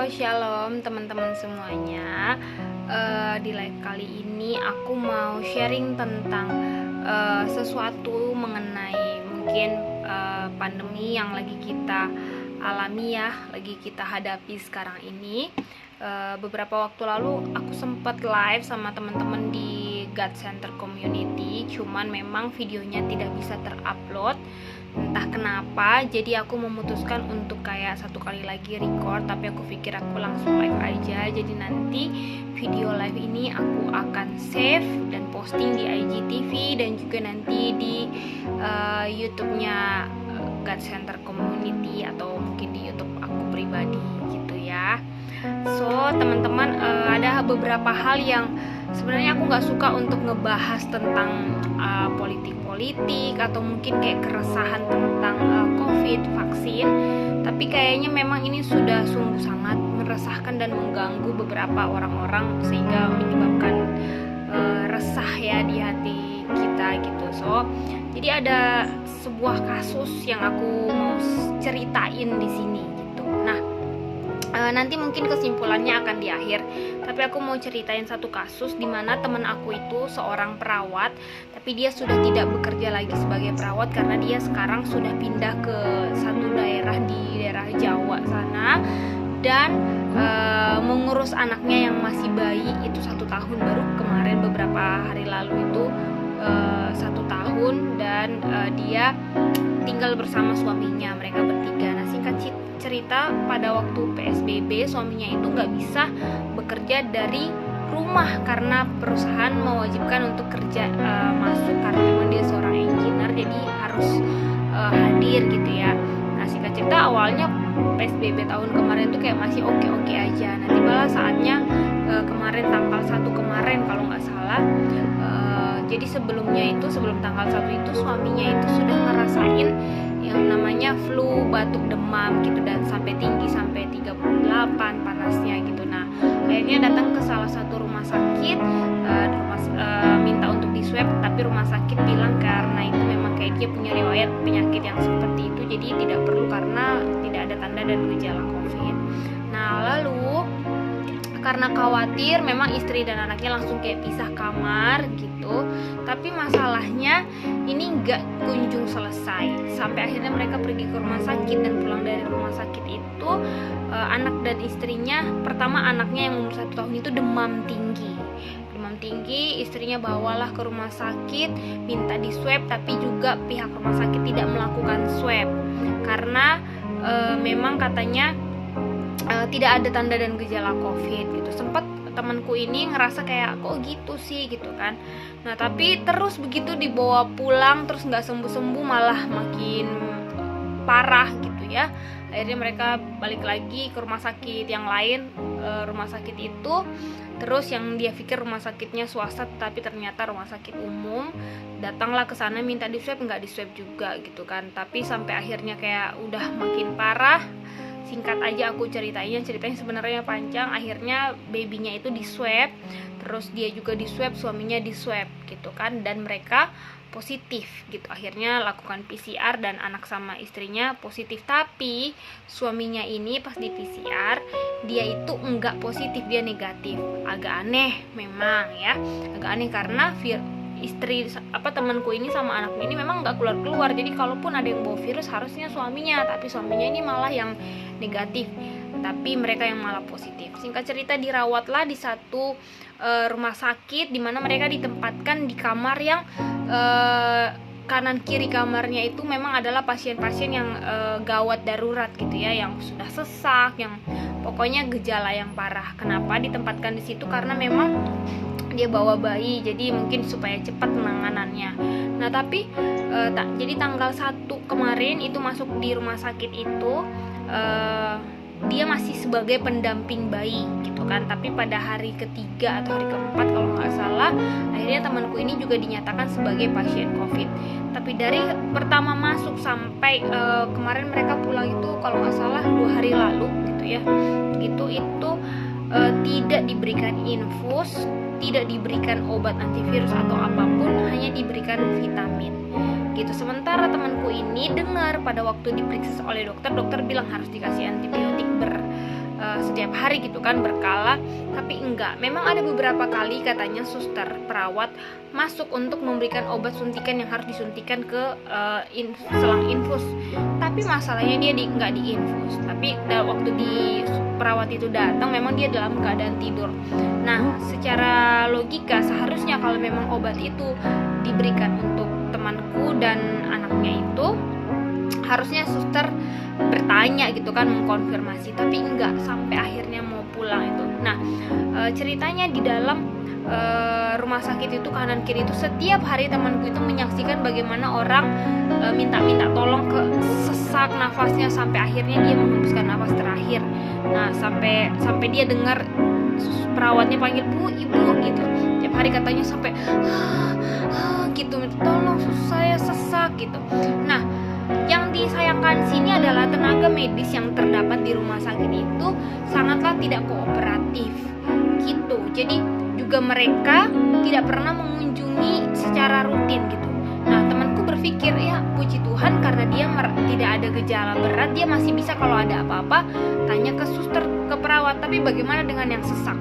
Shalom teman-teman semuanya. Di live kali ini aku mau sharing tentang sesuatu mengenai mungkin pandemi yang lagi kita alami ya, lagi kita hadapi sekarang ini. Beberapa waktu lalu aku sempat live sama teman-teman di God Center Community, cuman memang videonya tidak bisa terupload entah kenapa. Jadi aku memutuskan untuk kayak satu kali lagi record, tapi aku pikir aku langsung live aja. Jadi nanti video live ini aku akan save dan posting di IGTV dan juga nanti di YouTube-nya God Center Community atau mungkin di YouTube aku pribadi gitu ya. So teman-teman, ada beberapa hal yang sebenarnya aku nggak suka untuk ngebahas tentang politik atau mungkin kayak keresahan tentang COVID, vaksin. Tapi kayaknya memang ini sudah sungguh sangat meresahkan dan mengganggu beberapa orang-orang sehingga menyebabkan resah ya di hati kita gitu. So jadi ada sebuah kasus yang aku mau ceritain di sini gitu. Nah, nanti mungkin kesimpulannya akan di akhir, tapi aku mau ceritain satu kasus di mana teman aku itu seorang perawat, tapi dia sudah tidak bekerja lagi sebagai perawat karena dia sekarang sudah pindah ke satu daerah di daerah Jawa sana dan mengurus anaknya yang masih bayi itu 1 tahun, baru kemarin beberapa hari lalu itu 1 tahun, dan dia tinggal bersama suaminya, mereka bertiga. Nah, singkat cerita, pada waktu PSBB suaminya itu nggak bisa bekerja dari rumah karena perusahaan mewajibkan untuk kerja masuk karena memang dia seorang engineer, jadi harus hadir gitu ya. Nah, singkat cerita awalnya PSBB tahun kemarin tuh kayak masih oke-oke aja. Nah, tibalah saatnya kemarin tanggal 1 kemarin kalau nggak salah. Jadi sebelum tanggal 1 itu suaminya itu sudah ngerasain yang namanya flu, batuk, demam gitu, dan sampai tinggi sampai 38 panasnya gitu. Nah, akhirnya datang ke salah satu rumah sakit, minta untuk di swab, tapi rumah sakit bilang karena itu memang kayak dia punya riwayat penyakit yang seperti itu, jadi tidak perlu karena tidak ada tanda dan gejala COVID. Nah, lalu karena khawatir, memang istri dan anaknya langsung kayak pisah kamar gitu. Tapi masalahnya ini nggak kunjung selesai sampai akhirnya mereka pergi ke rumah sakit, dan pulang dari rumah sakit itu anak dan istrinya, pertama anaknya yang umur 1 tahun itu demam tinggi, istrinya bawalah ke rumah sakit, minta di swab, tapi juga pihak rumah sakit tidak melakukan swab karena memang katanya tidak ada tanda dan gejala COVID gitu. Sempat temanku ini ngerasa kayak kok gitu sih gitu kan. Nah, tapi terus begitu dibawa pulang terus nggak sembuh-sembuh, malah makin parah gitu ya. Akhirnya mereka balik lagi ke rumah sakit yang lain, rumah sakit itu. Terus yang dia pikir rumah sakitnya swasta, tapi ternyata rumah sakit umum. Datanglah ke sana minta di swab, nggak di swab juga gitu kan. Tapi sampai akhirnya kayak udah makin parah. Singkat aja aku ceritanya sebenarnya panjang. Akhirnya babynya itu di swab, terus dia juga di swab, suaminya di swab gitu kan, dan mereka positif gitu. Akhirnya lakukan PCR dan anak sama istrinya positif, tapi suaminya ini pas di PCR dia itu enggak positif, dia negatif. Agak aneh memang ya, agak aneh karena temanku ini sama anaknya ini memang nggak keluar. Jadi kalaupun ada yang bawa virus harusnya suaminya, tapi suaminya ini malah yang negatif, tapi mereka yang malah positif. Singkat cerita dirawatlah di satu rumah sakit di mana mereka ditempatkan di kamar yang kanan kiri kamarnya itu memang adalah pasien-pasien yang gawat darurat gitu ya, yang sudah sesak, yang pokoknya gejala yang parah. Kenapa ditempatkan di situ? Karena memang dia bawa bayi, jadi mungkin supaya cepat penanganannya. Nah, tapi jadi tanggal 1 kemarin itu masuk di rumah sakit itu, dia masih sebagai pendamping bayi gitu kan. Tapi pada hari ketiga atau hari keempat kalau nggak salah, akhirnya temanku ini juga dinyatakan sebagai pasien COVID. Tapi dari pertama masuk sampai kemarin mereka pulang itu kalau nggak salah 2 hari lalu gitu ya, itu tidak diberikan infus, tidak diberikan obat antivirus atau apapun, hanya diberikan vitamin gitu. Sementara temanku ini dengar pada waktu diperiksa oleh dokter bilang harus dikasih antibiotik setiap hari gitu kan, berkala. Tapi enggak, memang ada beberapa kali katanya suster perawat masuk untuk memberikan obat suntikan yang harus disuntikan ke selang infus. Tapi masalahnya dia nggak diinfus. Tapi waktu di perawat itu datang, memang dia dalam keadaan tidur. Nah, secara logika seharusnya kalau memang obat itu diberikan untuk temanku dan anaknya itu, harusnya suster bertanya gitu kan, mengkonfirmasi. Tapi enggak, sampai akhirnya mau pulang itu. Nah, ceritanya di dalam rumah sakit itu kanan kiri itu setiap hari temanku itu menyaksikan bagaimana orang minta tolong, ke sesak nafasnya sampai akhirnya dia menghembuskan nafas terakhir. Nah, sampai dia dengar perawatnya panggil bu, ibu gitu. Tiap hari katanya sampai gitu, tolong saya sesak gitu. Nah, yang disayangkan sini adalah tenaga medis yang terdapat di rumah sakit itu sangatlah tidak kooperatif gitu. Jadi juga mereka tidak pernah mengunjungi secara rutin gitu. Nah, temanku berpikir, ya puji Tuhan karena dia tidak ada gejala berat, dia masih bisa kalau ada apa-apa tanya ke suster, ke perawat. Tapi bagaimana dengan yang sesak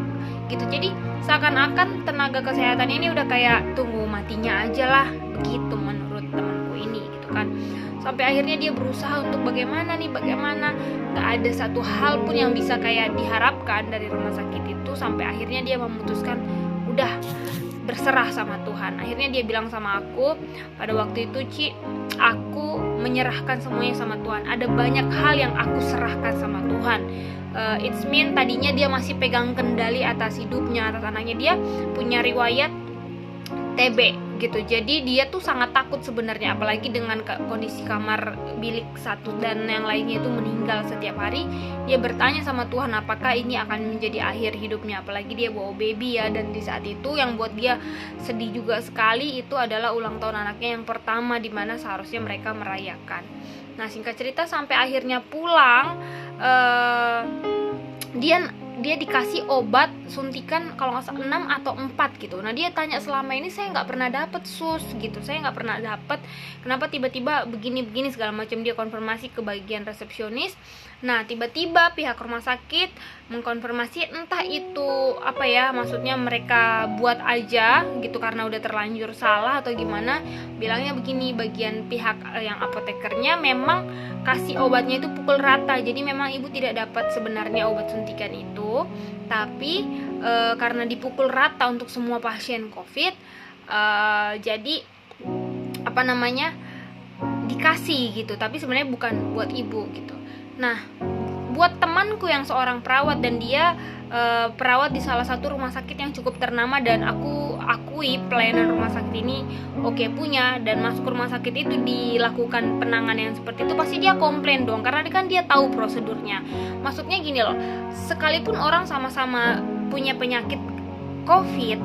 gitu? Jadi seakan-akan tenaga kesehatan ini udah kayak tunggu matinya aja lah, begitu menurut temanku ini gitu kan. Sampai akhirnya dia berusaha untuk bagaimana, gak ada satu hal pun yang bisa kayak diharapkan dari rumah sakit itu. Sampai akhirnya dia memutuskan udah berserah sama Tuhan. Akhirnya dia bilang sama aku pada waktu itu, Ci, aku menyerahkan semuanya sama Tuhan. Ada banyak hal yang aku serahkan sama Tuhan. It's mean tadinya dia masih pegang kendali atas hidupnya, atas anaknya. Dia punya riwayat TB gitu. Jadi dia tuh sangat takut sebenarnya, apalagi dengan kondisi kamar bilik satu dan yang lainnya itu meninggal setiap hari. Dia bertanya sama Tuhan apakah ini akan menjadi akhir hidupnya, apalagi dia bawa baby ya. Dan di saat itu yang buat dia sedih juga sekali itu adalah ulang tahun anaknya yang pertama, dimana seharusnya mereka merayakan. Nah, singkat cerita sampai akhirnya pulang, dia dikasih obat suntikan kalau nggak salah 6 atau 4 gitu. Nah, dia tanya, selama ini saya nggak pernah dapet sus gitu, saya nggak pernah dapet, kenapa tiba-tiba begini segala macam. Dia konfirmasi ke bagian resepsionis. Nah, tiba-tiba pihak rumah sakit mengkonfirmasi, entah itu apa ya, maksudnya mereka buat aja gitu karena udah terlanjur salah atau gimana. Bilangnya begini, bagian pihak yang apotekernya memang kasih obatnya itu pukul rata. Jadi memang ibu tidak dapat sebenarnya obat suntikan itu, tapi karena dipukul rata untuk semua pasien COVID, jadi apa namanya, dikasih gitu. Tapi sebenarnya bukan buat ibu gitu. Nah, buat temanku yang seorang perawat dan dia perawat di salah satu rumah sakit yang cukup ternama, dan aku akui pelayanan rumah sakit ini oke punya, dan masuk ke rumah sakit itu dilakukan penanganan yang seperti itu, pasti dia komplain dong, karena kan dia tahu prosedurnya. Maksudnya gini loh, sekalipun orang sama-sama punya penyakit COVID,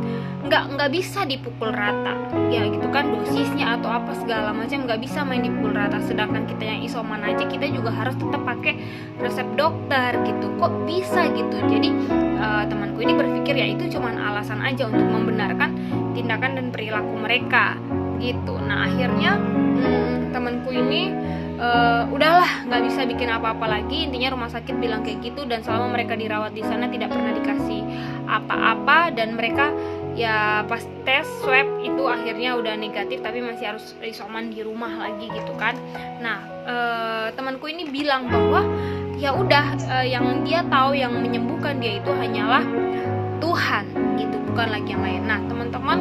nggak bisa dipukul rata ya gitu kan, dosisnya atau apa segala macam nggak bisa main dipukul rata. Sedangkan kita yang isoman aja, kita juga harus tetap pakai resep dokter gitu, kok bisa gitu. Jadi temanku ini berpikir ya itu cuman alasan aja untuk membenarkan tindakan dan perilaku mereka gitu. Nah, akhirnya temanku ini udahlah, nggak bisa bikin apa-apa lagi. Intinya rumah sakit bilang kayak gitu, dan selama mereka dirawat di sana tidak pernah dikasih apa-apa, dan mereka ya pas tes swab itu akhirnya udah negatif, tapi masih harus isoman di rumah lagi gitu kan. Nah, temanku ini bilang bahwa ya udah, yang dia tahu yang menyembuhkan dia itu hanyalah Tuhan gitu, bukan lagi yang lain. Nah, teman-teman,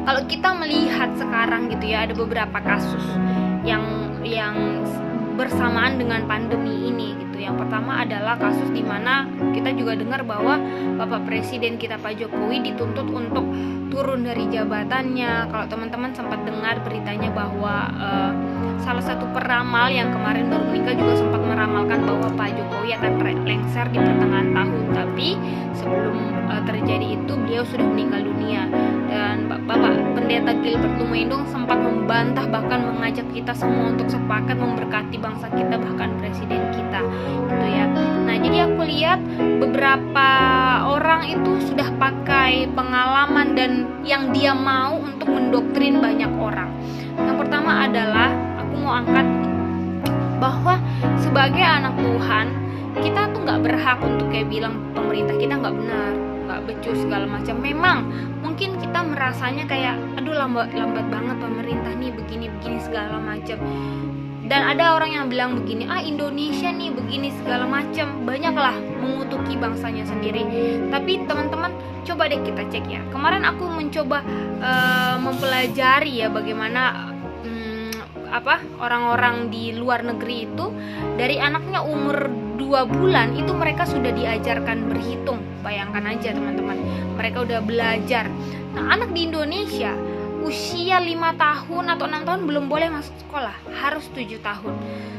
kalau kita melihat sekarang gitu ya, ada beberapa kasus yang bersamaan dengan pandemi ini gitu. Yang pertama adalah kasus di mana kita juga dengar bahwa Bapak Presiden kita Pak Jokowi dituntut untuk turun dari jabatannya. Kalau teman-teman sempat dengar beritanya bahwa salah satu peramal yang kemarin baru meninggal juga sempat meramalkan bahwa Pak Jokowi akan lengser di pertengahan tahun. Tapi sebelum terjadi itu beliau sudah meninggal dunia. Dan Bapak Pendeta Gilbert Lumendong sempat membantah, bahkan mengajak kita semua untuk sepakat memberkati bangsa kita, bahkan presiden kita gitu ya. Nah, jadi aku lihat beberapa orang itu sudah pakai pengalaman dan yang dia mau untuk mendoktrin banyak orang. Yang pertama adalah aku mau angkat bahwa sebagai anak Tuhan, kita tuh nggak berhak untuk kayak bilang pemerintah kita nggak benar, nggak becus segala macam. Memang mungkin kita merasanya kayak aduh lambat banget pemerintah nih, begini segala macam. Dan ada orang yang bilang begini, Indonesia nih begini segala macam, banyaklah mengutuki bangsanya sendiri. Tapi teman-teman coba deh kita cek ya. Kemarin aku mencoba mempelajari ya bagaimana orang-orang di luar negeri itu dari anaknya umur 2 bulan itu mereka sudah diajarkan berhitung. Bayangkan aja teman-teman, mereka udah belajar. Nah, anak di Indonesia usia 5 tahun atau 6 tahun belum boleh masuk sekolah, harus 7 tahun.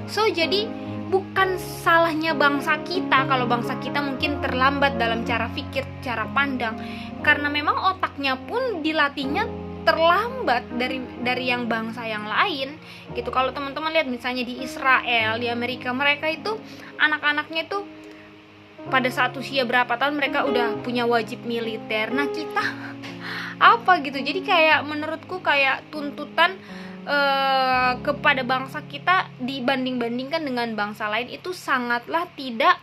So jadi bukan salahnya bangsa kita kalau bangsa kita mungkin terlambat dalam cara pikir, cara pandang, karena memang otaknya pun dilatihnya terlambat dari yang bangsa yang lain gitu. Kalau teman-teman lihat misalnya di Israel, di Amerika, mereka itu anak-anaknya itu pada saat usia berapa tahun mereka udah punya wajib militer. Nah kita apa gitu, jadi kayak menurutku kayak tuntutan kepada bangsa kita dibanding-bandingkan dengan bangsa lain itu sangatlah tidak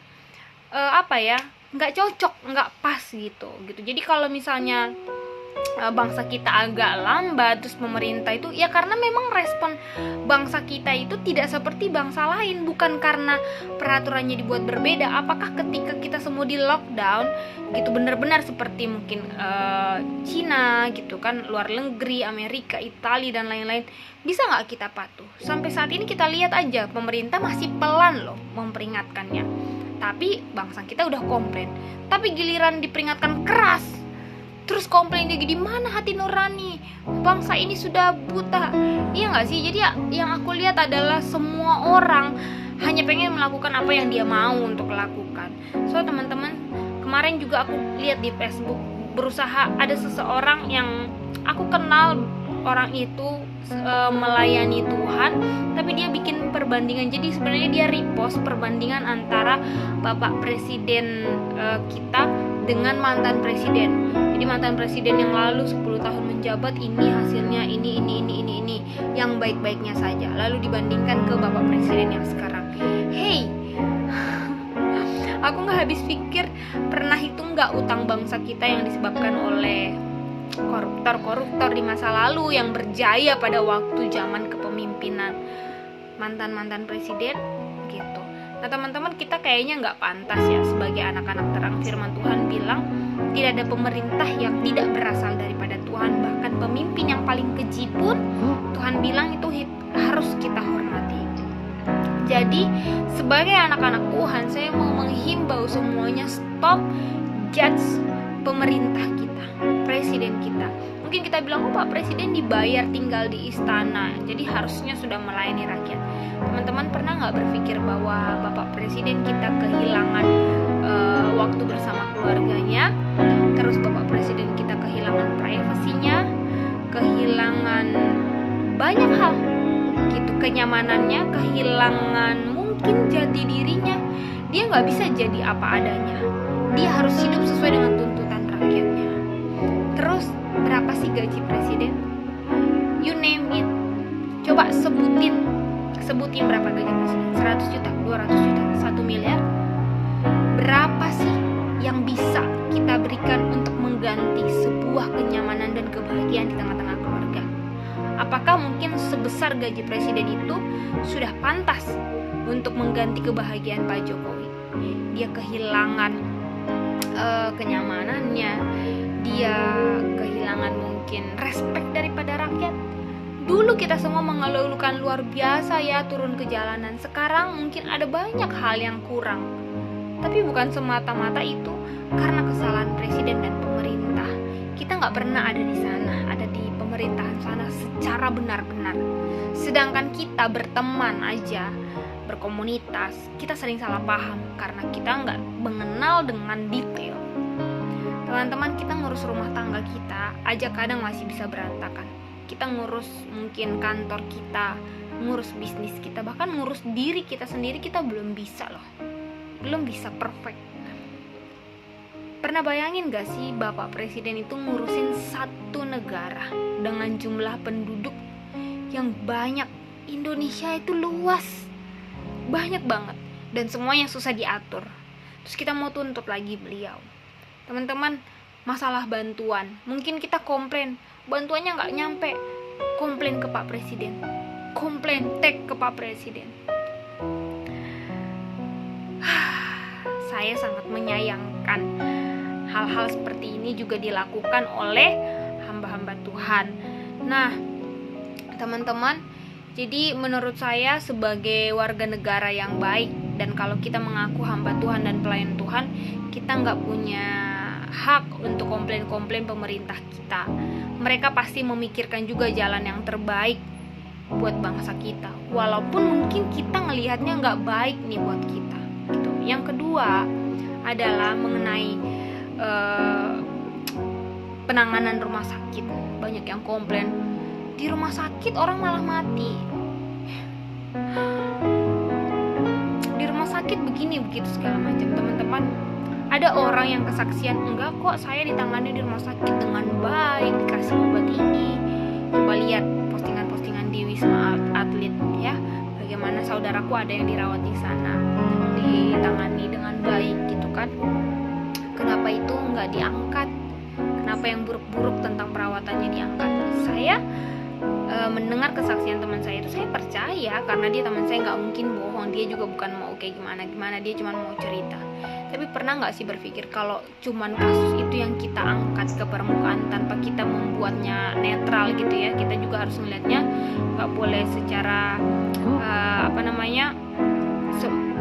nggak cocok, nggak pas gitu. Jadi kalau misalnya bangsa kita agak lambat, terus pemerintah itu ya karena memang respon bangsa kita itu tidak seperti bangsa lain, bukan karena peraturannya dibuat berbeda. Apakah ketika kita semua di lockdown gitu benar-benar seperti mungkin Cina gitu kan, luar negeri, Amerika, Italia dan lain-lain, bisa nggak kita patuh? Sampai saat ini kita lihat aja pemerintah masih pelan loh memperingatkannya, tapi bangsa kita udah komplain. Tapi giliran diperingatkan keras terus komplain lagi, di mana hati nurani? Bangsa ini sudah buta. Iya nggak sih? Jadi yang aku lihat adalah semua orang hanya pengen melakukan apa yang dia mau untuk lakukan. So teman-teman, kemarin juga aku lihat di Facebook berusaha ada seseorang yang aku kenal, orang itu melayani Tuhan, tapi dia bikin perbandingan. Jadi sebenarnya dia repost perbandingan antara Bapak Presiden kita dengan mantan presiden. Jadi mantan presiden yang lalu 10 tahun menjabat, ini hasilnya ini yang baik-baiknya saja, lalu dibandingkan ke Bapak Presiden yang sekarang. Hey, aku nggak habis pikir, pernah hitung nggak utang bangsa kita yang disebabkan oleh koruptor di masa lalu yang berjaya pada waktu zaman kepemimpinan mantan presiden gitu. Nah teman-teman, kita kayaknya nggak pantas ya sebagai anak-anak terang. Firman Tuhan bilang tidak ada pemerintah yang tidak berasal daripada Tuhan. Bahkan pemimpin yang paling keji pun Tuhan bilang itu harus kita hormati. Jadi sebagai anak-anak Tuhan, saya mau menghimbau semuanya, stop judge pemerintah kita, presiden kita. Mungkin kita bilang, Pak Presiden dibayar tinggal di istana, jadi harusnya sudah melayani rakyat. Teman-teman pernah nggak berpikir bahwa Bapak Presiden kita kehilangan waktu bersama keluarganya, terus Bapak Presiden kita kehilangan privasinya, kehilangan banyak hal gitu, kenyamanannya, kehilangan mungkin jati dirinya. Dia nggak bisa jadi apa adanya, dia harus hidup sesuai dengan tuntutan rakyatnya. Terus berapa sih gaji presiden? You name it. Coba sebutin berapa gaji presiden? 100 juta, 200 juta, 1 miliar? Berapa sih yang bisa kita berikan untuk mengganti sebuah kenyamanan dan kebahagiaan di tengah-tengah keluarga? Apakah mungkin sebesar gaji presiden itu sudah pantas untuk mengganti kebahagiaan Pak Jokowi? Dia kehilangan kenyamanannya, dia kehilangan mungkin respect daripada rakyat. Dulu kita semua mengeluhkan luar biasa ya turun ke jalanan. Sekarang mungkin ada banyak hal yang kurang, tapi bukan semata-mata itu karena kesalahan presiden dan pemerintah. Kita nggak pernah ada di sana, ada di pemerintahan sana secara benar-benar. Sedangkan kita berteman aja, berkomunitas, kita sering salah paham karena kita nggak mengenal dengan detail. Teman-teman, kita ngurus rumah tangga kita aja kadang masih bisa berantakan. Kita ngurus mungkin kantor kita, ngurus bisnis kita, bahkan ngurus diri kita sendiri kita belum bisa loh. Belum bisa perfect. Pernah bayangin gak sih Bapak Presiden itu ngurusin satu negara dengan jumlah penduduk yang banyak. Indonesia itu luas, banyak banget, dan semuanya susah diatur. terus kita mau tuntut lagi beliau. Teman-teman, masalah bantuan, mungkin kita komplain, bantuannya nggak nyampe, komplain ke Pak Presiden, komplain tag ke Pak Presiden. Saya sangat menyayangkan hal-hal seperti ini juga dilakukan oleh hamba-hamba Tuhan. Nah, teman-teman, jadi menurut saya sebagai warga negara yang baik, dan kalau kita mengaku hamba Tuhan dan pelayan Tuhan, kita nggak punya hak untuk komplain-komplain pemerintah kita. Mereka pasti memikirkan juga jalan yang terbaik buat bangsa kita, walaupun mungkin kita ngelihatnya nggak baik nih buat kita gitu. Yang kedua adalah mengenai penanganan rumah sakit. Banyak yang komplain, di rumah sakit orang malah mati, di rumah sakit begini begitu segala macam. Teman-teman, ada orang yang kesaksian, enggak kok, saya ditangani di rumah sakit dengan baik, dikasih obat ini. Coba lihat postingan-postingan di Wisma Atlet ya, bagaimana saudaraku ada yang dirawat di sana, ditangani dengan baik gitu kan. Kenapa itu nggak diangkat? Kenapa yang buruk-buruk tentang perawatannya diangkat? Saya mendengar kesaksian teman saya itu, saya percaya karena dia teman saya, nggak mungkin bohong. Dia juga bukan mau kayak gimana, dia cuma mau cerita. Tapi pernah nggak sih berpikir kalau cuman kasus itu yang kita angkat ke permukaan tanpa kita membuatnya netral gitu ya? Kita juga harus melihatnya, nggak boleh secara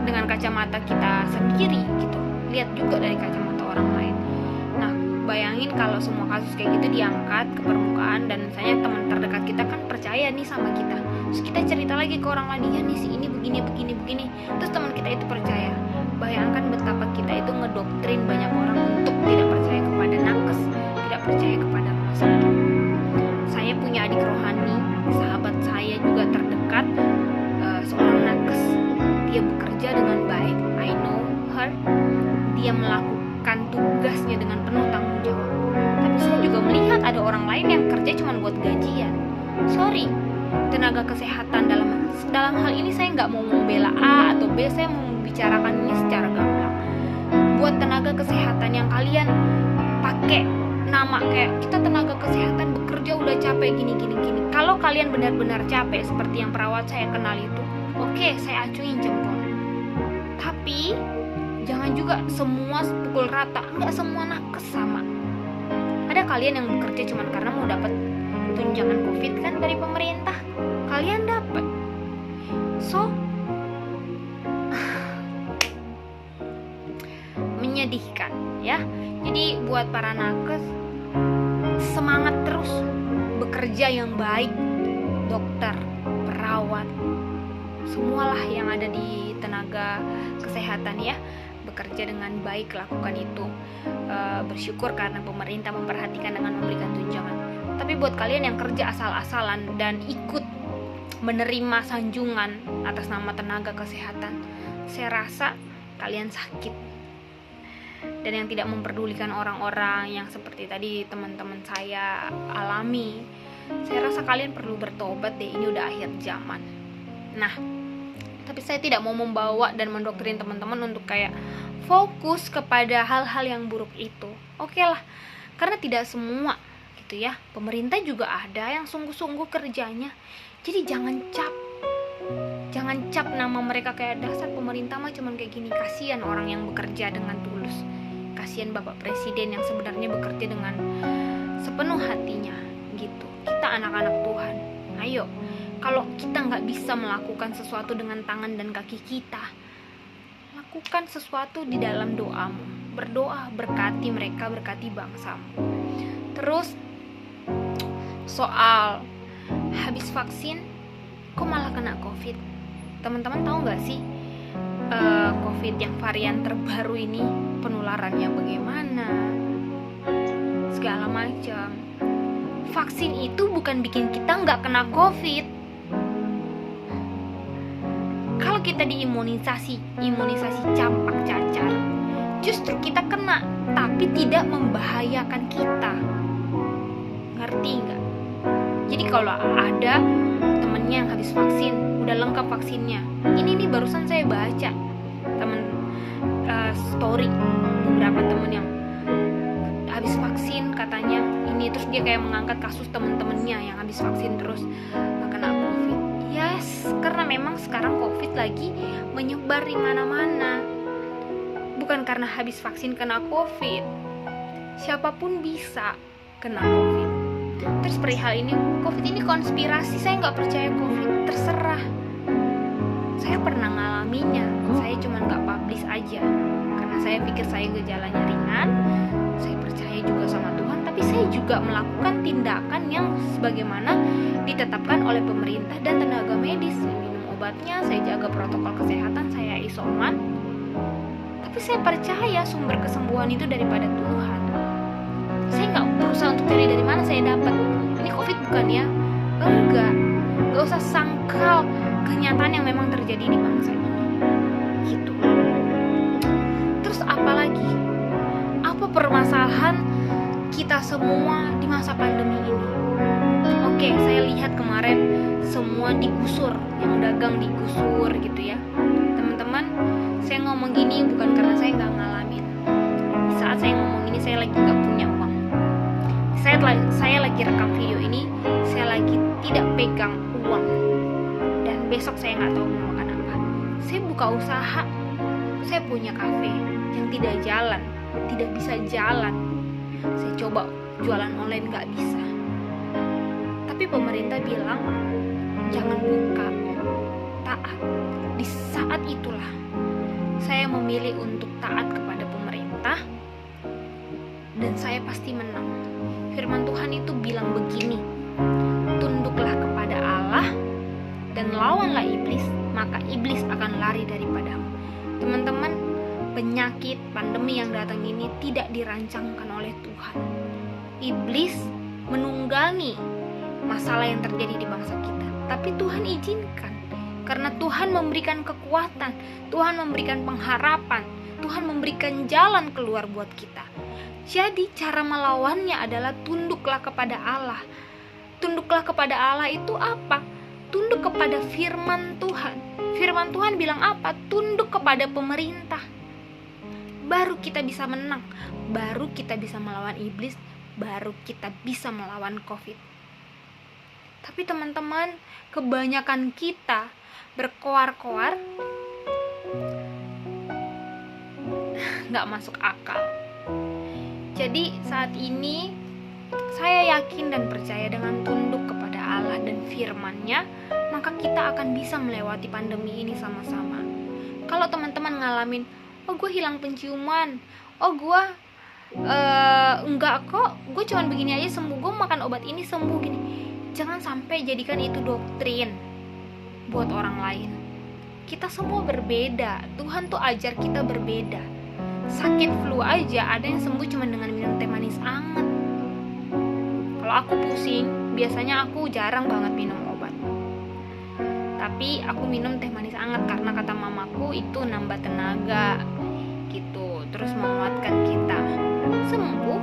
dengan kacamata kita sendiri gitu. Lihat juga dari kacamata orang lain. Nah, bayangin kalau semua kasus kayak gitu diangkat ke permukaan, dan misalnya teman terdekat kita kan percaya nih sama kita, terus kita cerita lagi ke orang lain, ya nih si ini begini, terus teman kita itu percaya. Bayangkan betapa kita itu ngedoktrin banyak orang untuk tidak percaya kepada nakes, tidak percaya kepada rumah sakit. Saya punya adik rohani, sahabat saya juga terdekat, seorang nakes. Dia bekerja dengan baik, I know her. Dia melakukan tugasnya dengan penuh tanggung jawab. Tapi saya juga melihat ada orang lain yang kerja cuma buat gajian. Sorry, tenaga kesehatan dalam hal ini saya nggak mau membela A atau B, saya mau membicarakan ini secara gamblang. Buat tenaga kesehatan yang kalian pakai nama kayak kita tenaga kesehatan bekerja udah capek gini. Kalau kalian benar-benar capek seperti yang perawat saya kenal itu, oke, saya acungin jempol. Tapi jangan juga semua pukul rata, nggak semua nakes sama. Ada kalian yang bekerja cuma karena mau dapat tunjangan COVID kan dari pemerintah, kalian dapat. So menyedihkan ya. Jadi buat para nakes, semangat terus bekerja yang baik. Dokter, perawat, semualah yang ada di tenaga kesehatan ya, bekerja dengan baik, lakukan itu. Bersyukur karena pemerintah memperhatikan dengan memberikan tunjangan. Tapi buat kalian yang kerja asal-asalan dan ikut menerima sanjungan atas nama tenaga kesehatan, saya rasa kalian sakit. Dan yang tidak memperdulikan orang-orang yang seperti tadi teman-teman saya alami, saya rasa kalian perlu bertobat deh, ini udah akhir zaman. Nah, tapi saya tidak mau membawa dan mendoktrin teman-teman untuk kayak fokus kepada hal-hal yang buruk itu. Oke lah, karena tidak semua gitu ya. Pemerintah juga ada yang sungguh-sungguh kerjanya. Jadi jangan cap nama mereka kayak dasar pemerintah mah cuman kayak gini. Kasihan orang yang bekerja dengan tulus. Kasihan Bapak Presiden yang sebenarnya bekerja dengan sepenuh hatinya gitu. Kita anak-anak Tuhan, ayo, kalau kita nggak bisa melakukan sesuatu dengan tangan dan kaki kita, lakukan sesuatu di dalam doamu. Berdoa, berkati mereka, berkati bangsamu. Terus soal habis vaksin kok malah kena COVID. Teman-teman tahu nggak sih COVID yang varian terbaru ini penularannya bagaimana? Segala macam. Vaksin itu bukan bikin kita nggak kena COVID. Kalau kita diimunisasi campak cacar, justru kita kena, tapi tidak membahayakan kita. Ngerti nggak? Jadi kalau ada temennya yang habis vaksin, udah lengkap vaksinnya, ini nih barusan saya baca story beberapa temen yang habis vaksin katanya ini, terus dia kayak mengangkat kasus temen-temennya yang habis vaksin terus kena COVID. Yes, karena memang sekarang COVID lagi menyebar di mana-mana. Bukan karena habis vaksin kena COVID, siapapun bisa kena COVID. Terus perihal ini, COVID ini konspirasi, saya nggak percaya COVID, terserah. Saya pernah ngalaminya, saya cuma nggak publish aja karena saya pikir saya gejalanya ringan, saya percaya juga sama Tuhan, tapi saya juga melakukan tindakan yang sebagaimana ditetapkan oleh pemerintah dan tenaga medis. Saya minum obatnya, saya jaga protokol kesehatan, saya isoman, tapi saya percaya sumber kesembuhan itu daripada Tuhan. Saya nggak berusaha untuk cari dari mana saya dapat ini COVID, bukan ya, enggak usah sangkal kenyataan yang memang terjadi di bangsa ini gitu. Terus apalagi, apa permasalahan kita semua di masa pandemi ini? Oke, saya lihat kemarin semua digusur, yang dagang digusur gitu ya. Teman-teman, saya ngomong gini bukan karena saya nggak ngalamin. Saat saya ngomong ini saya lagi nggak punya uang. Saya lagi rekam video ini, saya lagi tidak pegang uang. Dan besok saya nggak tahu mau makan apa. Saya buka usaha, saya punya kafe yang tidak jalan, tidak bisa jalan. Saya coba jualan online nggak bisa. Tapi pemerintah bilang jangan buka, taat. Di saat itulah saya memilih untuk taat kepada pemerintah, dan saya pasti menang. Firman Tuhan itu bilang begini, tunduklah kepada Allah dan lawanlah iblis, maka iblis akan lari daripadamu. Teman-teman, penyakit pandemi yang datang ini tidak dirancangkan oleh Tuhan. Iblis menunggangi masalah yang terjadi di bangsa kita, tapi Tuhan izinkan karena Tuhan memberikan kekuatan, Tuhan memberikan pengharapan, Tuhan memberikan jalan keluar buat kita. Jadi cara melawannya adalah tunduklah kepada Allah. Tunduklah kepada Allah itu apa? Tunduk kepada firman Tuhan. Firman Tuhan bilang apa? Tunduk kepada pemerintah. Baru kita bisa menang, baru kita bisa melawan iblis, baru kita bisa melawan COVID. Tapi teman-teman, kebanyakan kita berkoar-koar nggak masuk akal. Jadi saat ini saya yakin dan percaya dengan tunduk kepada Allah dan firman-Nya, maka kita akan bisa melewati pandemi ini sama-sama. Kalau teman-teman ngalamin, oh gue hilang penciuman, oh gue enggak kok, gue cuman begini aja sembuh, gue makan obat ini sembuh gini. Jangan sampai jadikan itu doktrin buat orang lain. Kita semua berbeda, Tuhan tuh ajar kita berbeda. Sakit flu aja ada yang sembuh cuma dengan minum teh manis anget. Kalau aku pusing, biasanya aku jarang banget minum obat, tapi aku minum teh manis anget karena kata mamaku itu nambah tenaga gitu, terus menguatkan kita. Sembuh,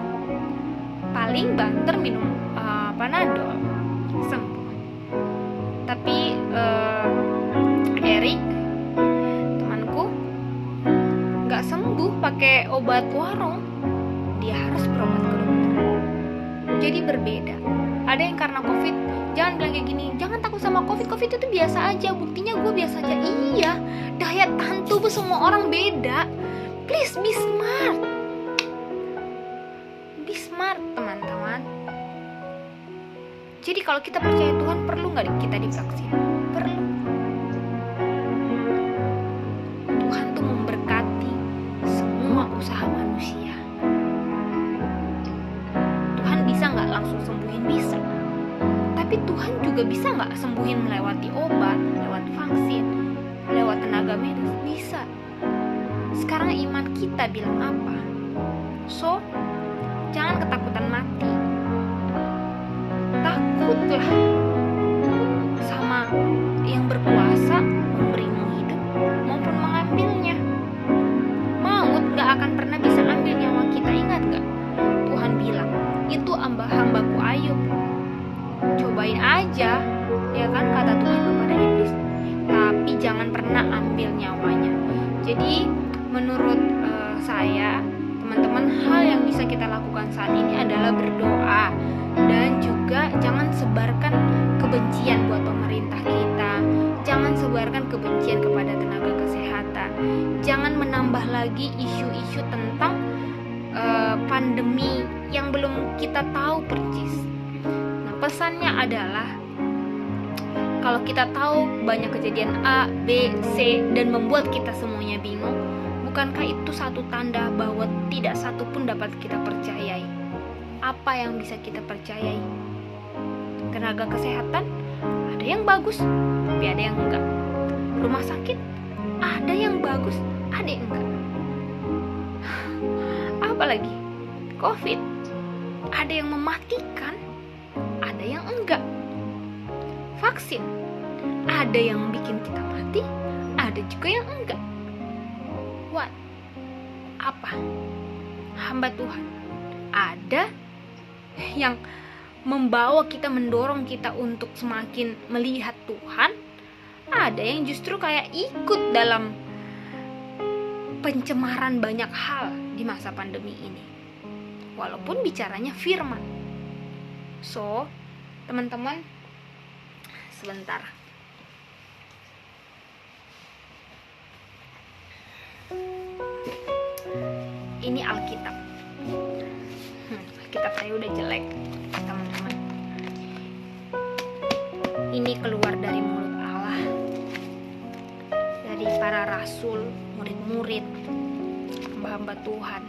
paling banter minum Panadol, sembuh. Tapi Erik temanku nggak sembuh pakai obat warung, dia harus berobat ke dokter. Jadi berbeda. Ada yang karena COVID, jangan bilang kayak gini, jangan takut sama COVID itu biasa aja, buktinya gue biasa aja. Iya, daya tahan tubuh semua orang beda. Please be smart. Be smart teman-teman. Jadi kalau kita percaya Tuhan, perlu nggak kita divaksin? Perlu. Tuhan tuh memberkati semua usaha manusia. Tuhan bisa nggak langsung sembuhin? Bisa. Tapi Tuhan juga bisa nggak sembuhin melewati obat, lewat vaksin, lewat tenaga medis? Bisa. Sekarang iman kita bilang apa? So, jangan ketakutan mati. Takutlah sama yang berkuasa memberimu hidup maupun mengambilnya. Maut gak akan pernah bisa ambil nyawa kita, ingat gak? Tuhan bilang, itu hambaku Ayub. Cobain aja, ya kan, kata Tuhan kepada iblis. Tapi jangan pernah ambil nyawanya. Jadi menurut saya, teman-teman, hal yang bisa kita lakukan saat ini adalah berdoa. Dan juga jangan sebarkan kebencian buat pemerintah kita. Jangan sebarkan kebencian kepada tenaga kesehatan. Jangan menambah lagi isu-isu tentang pandemi yang belum kita tahu persis. Nah, pesannya adalah kalau kita tahu banyak kejadian A, B, C dan membuat kita semuanya bingung, bukankah itu satu tanda bahwa tidak satu pun dapat kita percayai? Apa yang bisa kita percayai? Tenaga kesehatan ada yang bagus, tapi ada yang enggak. Rumah sakit ada yang bagus, ada yang enggak. Apalagi COVID, ada yang mematikan, ada yang enggak. Vaksin, ada yang bikin kita mati, ada juga yang enggak. What? Apa? Hamba Tuhan ada yang membawa kita, mendorong kita untuk semakin melihat Tuhan, ada yang justru kayak ikut dalam pencemaran banyak hal di masa pandemi ini, walaupun bicaranya firman. So, teman-teman, sebentar. Ini Alkitab. Alkitab saya udah jelek, teman-teman. Ini keluar dari mulut Allah, dari para rasul, murid-murid, hamba-hamba Tuhan.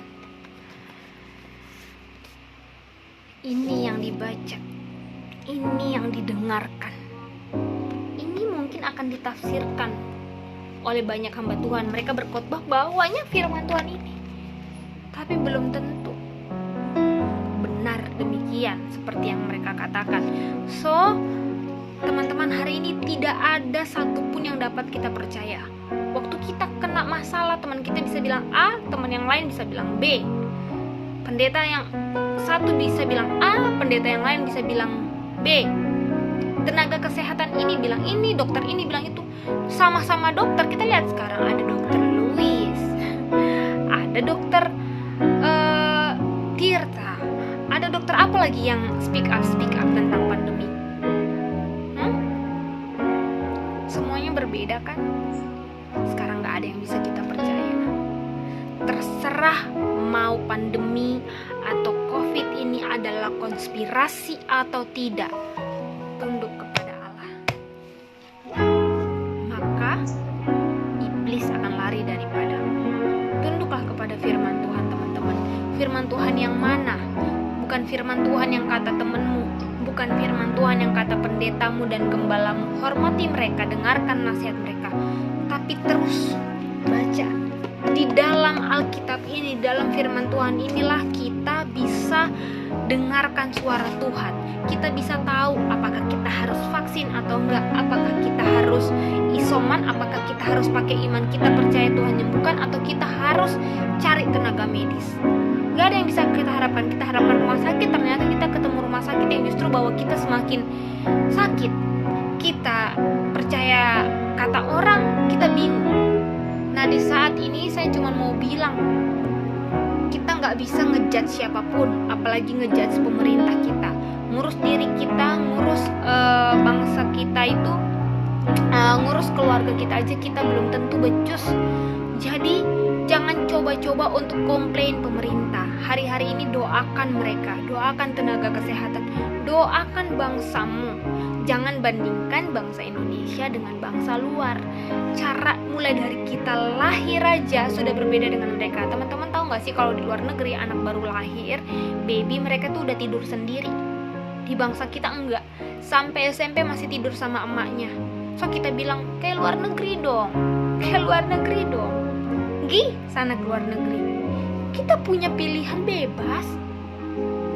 Ini yang dibaca, ini yang didengarkan, ini mungkin akan ditafsirkan oleh banyak hamba Tuhan. Mereka berkhotbah bawanya firman Tuhan ini, tapi belum tentu benar demikian seperti yang mereka katakan. So, teman-teman, hari ini tidak ada satupun yang dapat kita percaya. Waktu kita kena masalah, teman kita bisa bilang A, teman yang lain bisa bilang B. Pendeta yang satu bisa bilang A, pendeta yang lain bisa bilang B. Tenaga kesehatan ini bilang ini, dokter ini bilang itu. Sama-sama dokter. Kita lihat sekarang ada dokter Louis, ada dokter Tirta, ada dokter apa lagi yang speak up tentang pandemi. Semuanya berbeda kan? Sekarang gak ada yang bisa kita percaya. Terserah mau pandemi atau COVID ini adalah konspirasi atau tidak, tunduk kepada Allah. Maka iblis akan lari daripadamu. Tunduklah kepada firman Tuhan, teman-teman. Firman Tuhan yang mana? Bukan firman Tuhan yang kata temanmu, bukan firman Tuhan yang kata pendetamu dan gembalamu. Hormati mereka, dengarkan nasihat mereka, tapi terus baca. Di dalam Alkitab ini, dalam firman Tuhan inilah kita bisa dengarkan suara Tuhan. Kita bisa tahu apakah kita harus vaksin atau enggak, apakah kita harus isoman, apakah kita harus pakai iman kita percaya Tuhan nyembuhkan, atau kita harus cari tenaga medis. Gak ada yang bisa kita harapkan. Kita harapkan rumah sakit, ternyata kita ketemu rumah sakit yang justru bawa kita semakin sakit. Kita percaya kata orang, kita bingung. Nah, di saat ini saya cuma mau bilang, kita gak bisa ngejudge siapapun, apalagi ngejudge pemerintah kita. Ngurus diri kita, ngurus bangsa kita itu, ngurus keluarga kita aja kita belum tentu becus. Jadi jangan coba-coba untuk komplain pemerintah. Hari-hari ini doakan mereka, doakan tenaga kesehatan, doakan bangsamu. Jangan bandingkan bangsa Indonesia dengan bangsa luar. Cara mulai dari kita lahir aja sudah berbeda dengan mereka. Teman-teman tahu gak sih kalau di luar negeri anak baru lahir, baby mereka tuh udah tidur sendiri. Di bangsa kita enggak, sampai SMP masih tidur sama emaknya. So kita bilang, kayak luar negeri dong, kayak luar negeri dong. Gi, sana ke luar negeri. Kita punya pilihan bebas.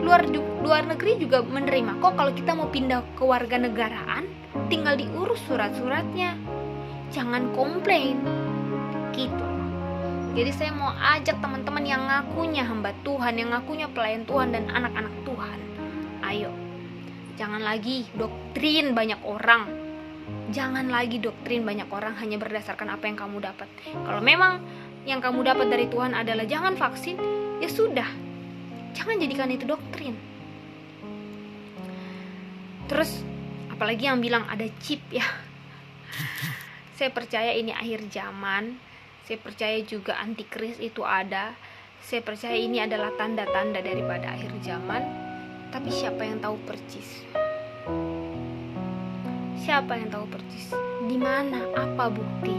Luar negeri juga menerima kok kalau kita mau pindah ke warga negaraan, tinggal diurus surat-suratnya. Jangan komplain gitu. Jadi saya mau ajak teman-teman yang ngakunya hamba Tuhan, yang ngakunya pelayan Tuhan dan anak-anak Tuhan, ayo, jangan lagi doktrin banyak orang. Jangan lagi doktrin banyak orang hanya berdasarkan apa yang kamu dapat. Kalau memang yang kamu dapat dari Tuhan adalah jangan vaksin, ya sudah, jangan jadikan itu doktrin. Terus apalagi yang bilang ada chip ya. Saya percaya ini akhir zaman. Saya percaya juga antikris itu ada. Saya percaya ini adalah tanda-tanda daripada akhir zaman. Tapi siapa yang tahu percis? Siapa yang tahu percis? Di mana? Apa bukti?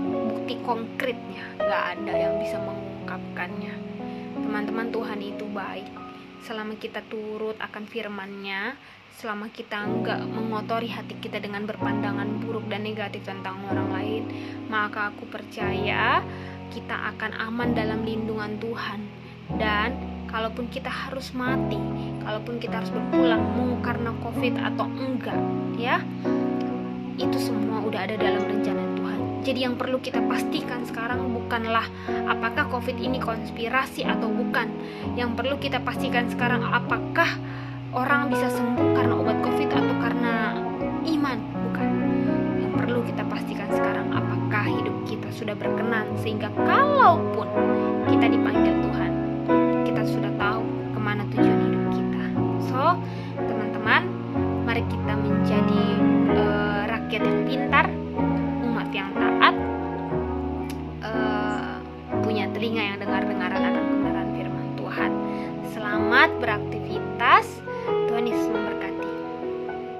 Bukti konkretnya nggak ada yang bisa mengungkapkannya. Teman-teman, Tuhan itu baik. Selama kita turut akan firman-Nya, selama kita nggak mengotori hati kita dengan berpandangan buruk dan negatif tentang orang lain, maka aku percaya kita akan aman dalam lindungan Tuhan. Dan kalaupun kita harus mati, kalaupun kita harus berpulang mau karena COVID atau enggak, ya, itu semua udah ada dalam rencana Tuhan. Jadi yang perlu kita pastikan sekarang bukanlah apakah COVID ini konspirasi atau bukan. Yang perlu kita pastikan sekarang apakah orang bisa sembuh karena obat COVID atau karena iman, bukan. Yang perlu kita pastikan sekarang apakah hidup kita sudah berkenan sehingga kalaupun kita dipanggil Tuhan, kita sudah tahu kemana tujuan hidup kita. So, teman-teman, mari kita menjadi rakyat yang pintar, umat yang taat, punya telinga yang dengar-dengaran